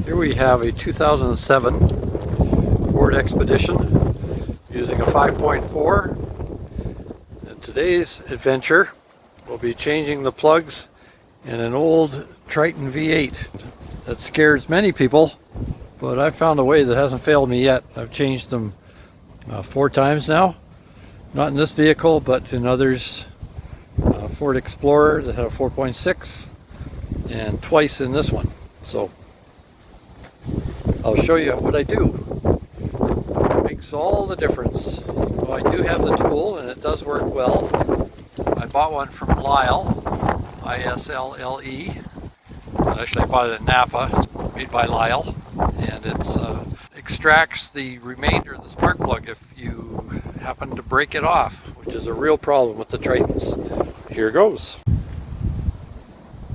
Here we have a 2007 Ford Expedition using a 5.4. In today's adventure, we'll be changing the plugs in an old Triton V8 that scares many people, but I've found a way that hasn't failed me yet. I've changed them 4 times now. Not in this vehicle, but in others. Ford Explorer that had a 4.6 and twice in this one. So I'll show you what I do. It makes all the difference. Well, I do have the tool and it does work well. I bought one from Lyle, I-S-L-L-E. Actually I bought it in Napa, made by Lyle, and it extracts the remainder of the spark plug if you happen to break it off, which is a real problem with the Tritons. Here goes.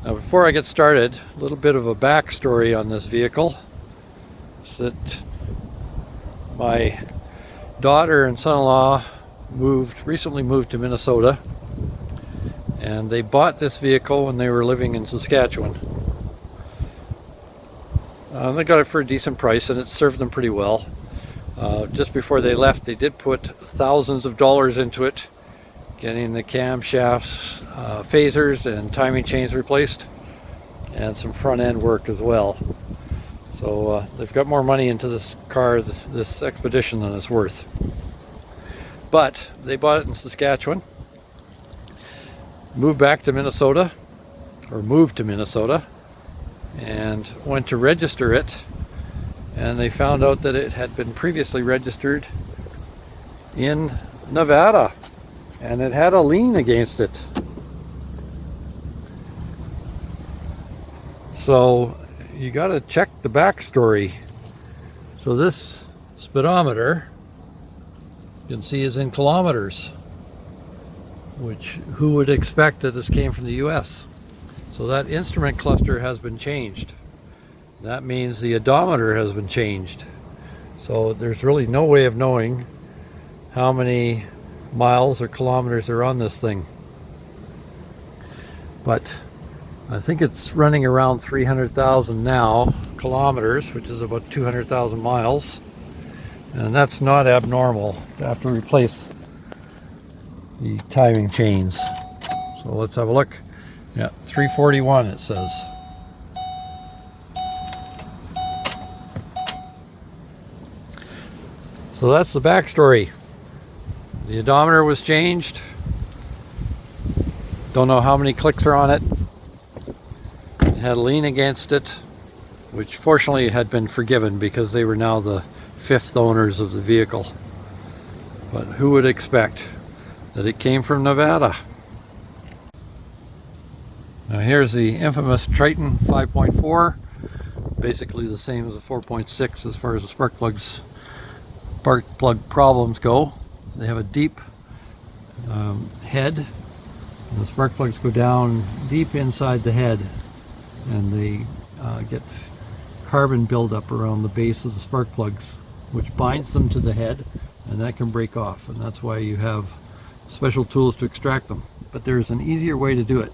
Now before I get started, a little bit of a backstory on this vehicle. It's that my daughter and son-in-law recently moved to Minnesota, and they bought this vehicle when they were living in Saskatchewan. They got it for a decent price and it served them pretty well. Just before they left, they did put thousands of dollars into it, getting the camshafts, phasers and timing chains replaced, and some front end work as well. So they've got more money into this car, this Expedition, than it's worth. But they bought it in Saskatchewan, moved to Minnesota, and went to register it, and they found out that it had been previously registered in Nevada, and it had a lien against it. So you got to check the backstory. So this speedometer, you can see, is in kilometers, which who would expect that this came from the US? So that instrument cluster has been changed. That means the odometer has been changed. So there's really no way of knowing how many miles or kilometers are on this thing. But I think it's running around 300,000 now, kilometers, which is about 200,000 miles. And that's not abnormal to have to replace the timing chains. So let's have a look. Yeah, 341 it says. So that's the backstory. The odometer was changed. Don't know how many clicks are on it. It had a lien against it, which fortunately had been forgiven because they were now the 5th owners of the vehicle. But who would expect that it came from Nevada? Now here's the infamous Triton 5.4, basically the same as the 4.6 as far as the spark plug problems go. They have a deep head, and the spark plugs go down deep inside the head, and they get carbon buildup around the base of the spark plugs, which binds them to the head, and that can break off, and that's why you have special tools to extract them. But there's an easier way to do it.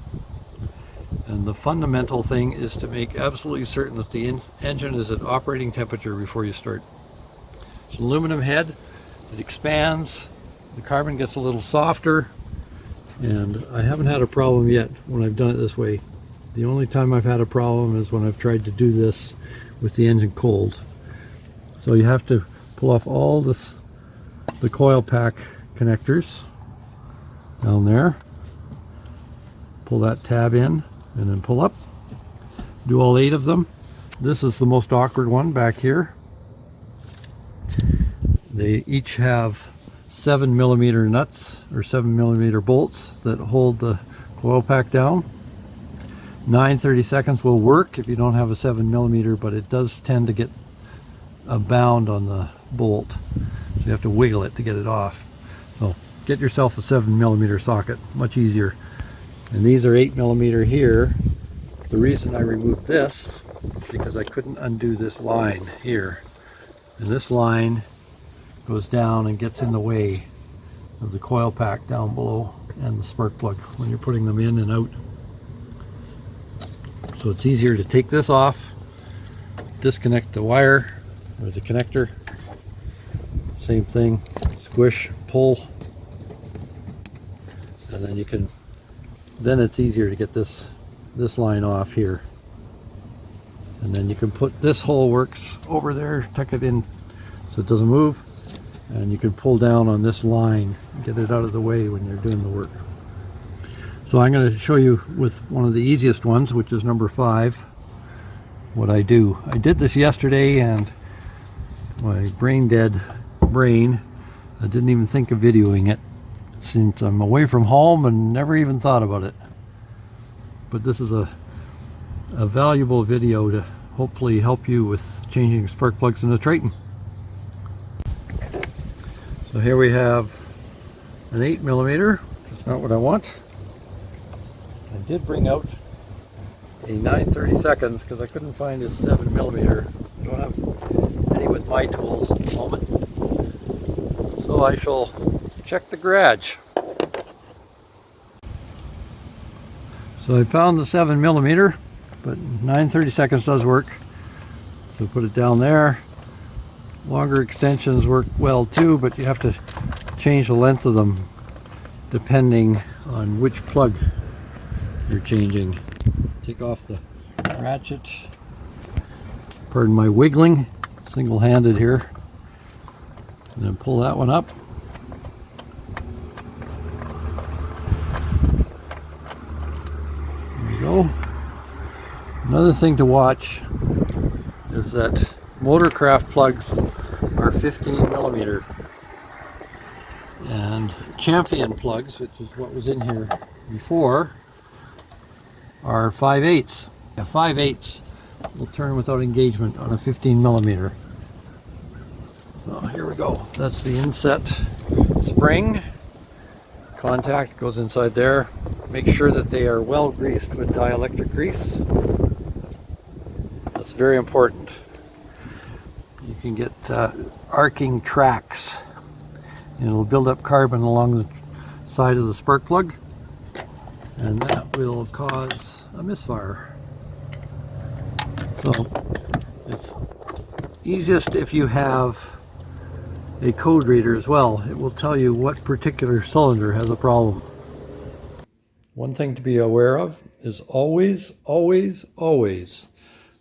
And the fundamental thing is to make absolutely certain that the engine is at operating temperature before you start. It's an aluminum head. It expands. The carbon gets a little softer. And I haven't had a problem yet when I've done it this way. The only time I've had a problem is when I've tried to do this with the engine cold. So you have to pull off all the coil pack connectors down there. Pull that tab in. And then pull up. Do all 8 of them. This is the most awkward one back here. They each have 7mm nuts or 7mm bolts that hold the coil pack down. 9/32 will work if you don't have a 7mm, but it does tend to get a bound on the bolt, so you have to wiggle it to get it off. So get yourself a 7mm socket, much easier. And these are 8mm here. The reason I removed this is because I couldn't undo this line here. And this line goes down and gets in the way of the coil pack down below and the spark plug when you're putting them in and out. So it's easier to take this off disconnect the wire or the connector. Same thing, squish, pull, and then you can, then it's easier to get this line off here. And then you can put, this hole works over there, tuck it in so it doesn't move, and you can pull down on this line, get it out of the way when you're doing the work. So I'm going to show you with one of the easiest ones, which is number 5, what I do. I did this yesterday, and my brain dead brain, I didn't even think of videoing it since I'm away from home and never even thought about it. But this is a valuable video to hopefully help you with changing spark plugs in the Triton. So here we have an 8mm, which is not what I want. I did bring out a 9/32 because I couldn't find this 7mm. I don't have any with my tools at the moment. So I shall check the garage. So I found the 7mm, but 9/32 does work. So put it down there. Longer extensions work well too, but you have to change the length of them depending on which plug you're changing. Take off the ratchet. Pardon my wiggling, single-handed here. And then pull that one up. There we go. Another thing to watch is that Motorcraft plugs are 15mm, and Champion plugs, which is what was in here before, are 5/8. A 5/8 will turn without engagement on a 15mm. So here we go. That's the inset spring. Contact goes inside there. Make sure that they are well greased with dielectric grease. That's very important. You can get arcing tracks, and it'll build up carbon along the side of the spark plug, and that will cause a misfire. So it's easiest if you have a code reader as well. It will tell you what particular cylinder has a problem. One thing to be aware of is always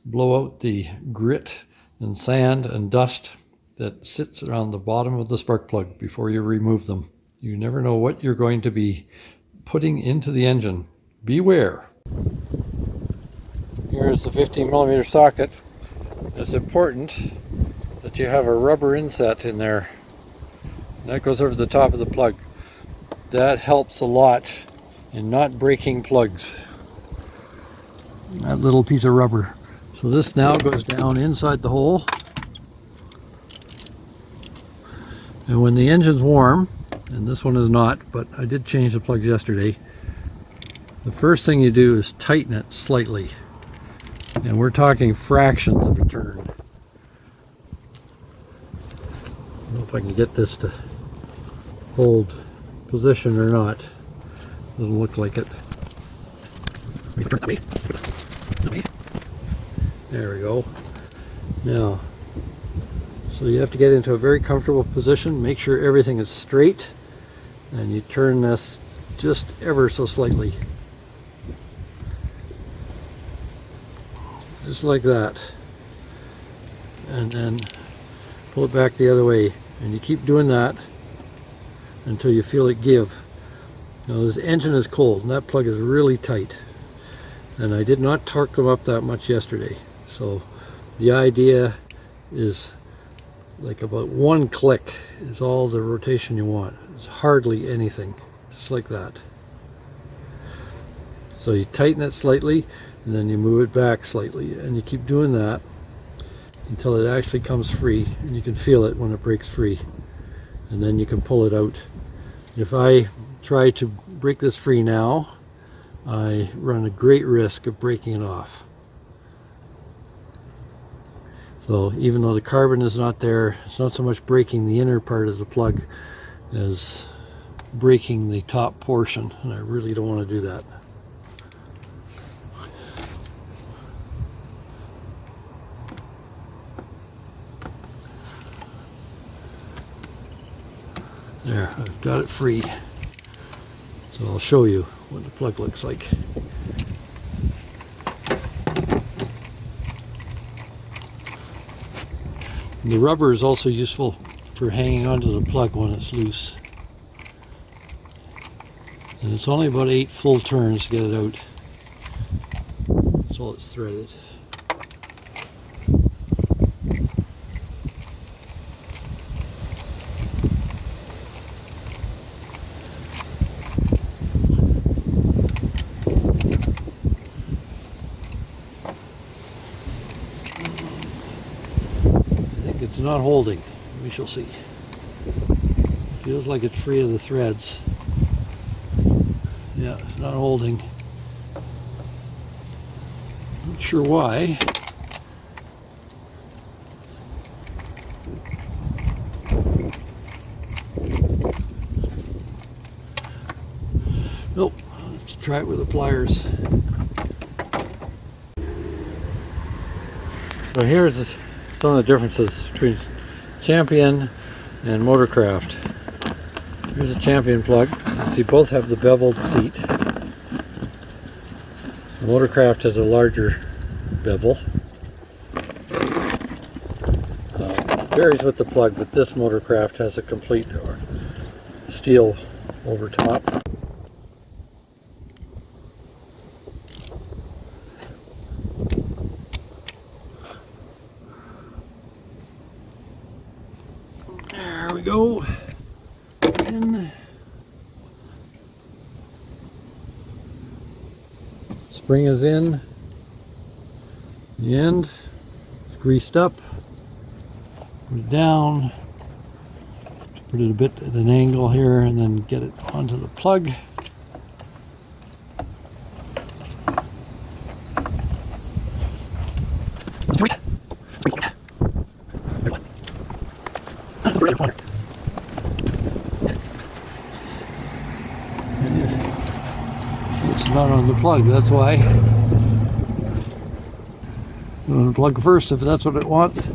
blow out the grit and sand and dust that sits around the bottom of the spark plug before you remove them. You never know what you're going to be putting into the engine. Beware. Here's the 15mm socket. It's important that you have a rubber inset in there. That goes over the top of the plug. That helps a lot in not breaking plugs. That little piece of rubber. So this now goes down inside the hole. And when the engine's warm, and this one is not, but I did change the plugs yesterday, the first thing you do is tighten it slightly. And we're talking fractions of a turn. I don't know if I can get this to hold position or not. Doesn't look like it. There we go. Now, so you have to get into a very comfortable position. Make sure everything is straight, and you turn this just ever so slightly. Just like that. And then pull it back the other way. And you keep doing that until you feel it give. Now this engine is cold, and that plug is really tight. And I did not torque them up that much yesterday. So the idea is like about 1 click is all the rotation you want. It's hardly anything, just like that. So you tighten it slightly, and then you move it back slightly, and you keep doing that until it actually comes free, and you can feel it when it breaks free, and then you can pull it out. If I try to break this free now, I run a great risk of breaking it off. So even though the carbon is not there, it's not so much breaking the inner part of the plug as breaking the top portion, and I really don't want to do that. There, I've got it free. So I'll show you what the plug looks like. And the rubber is also useful for hanging onto the plug when it's loose. And it's only about 8 full turns to get it out. That's all it's threaded. It's not holding. We shall see. Feels like it's free of the threads. Yeah, it's not holding. Not sure why. Nope. Let's try it with the pliers. So here's some of the differences between Champion and Motorcraft. Here's a Champion plug. You see both have the beveled seat. The Motorcraft has a larger bevel. Varies with the plug, but this Motorcraft has a complete steel over top. There we go. In. Spring is in. The end is greased up. Put it down. Put it a bit at an angle here and then get it onto the plug. It's not on the plug, that's why. Unplug first if that's what it wants.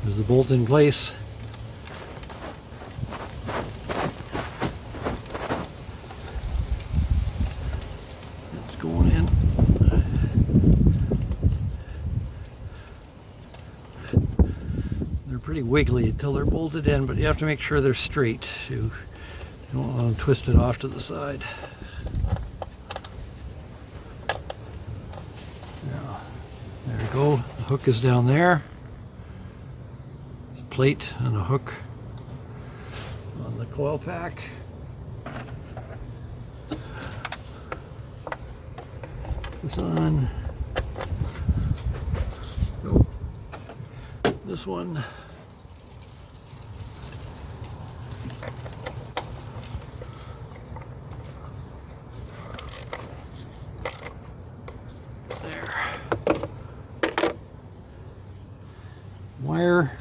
There's the bolt in place. It's going in. They're pretty wiggly until they're bolted in, but you have to make sure they're straight. You don't want to twist it off to the side. Yeah, there you go. The hook is down there. There's a plate and a hook on the coil pack. This on. Go. This one. Wire.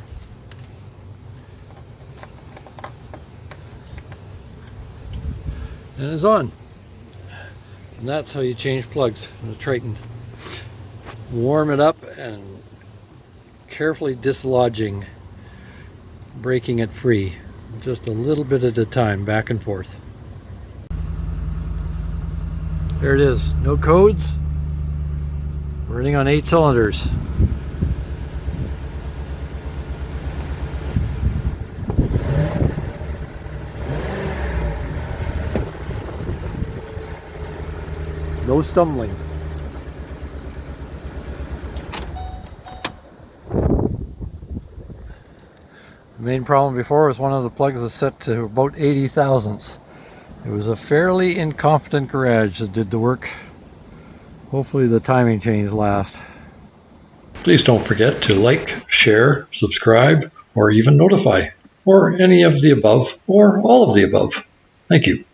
And it's on. And that's how you change plugs in the Triton. Warm it up and carefully dislodging, breaking it free. Just a little bit at a time, back and forth. There it is. No codes. Running on 8 cylinders. No stumbling. The main problem before was one of the plugs was set to about 80 thousandths. It was a fairly incompetent garage that did the work. Hopefully the timing chains last. Please don't forget to like, share, subscribe, or even notify, or any of the above, or all of the above. Thank you.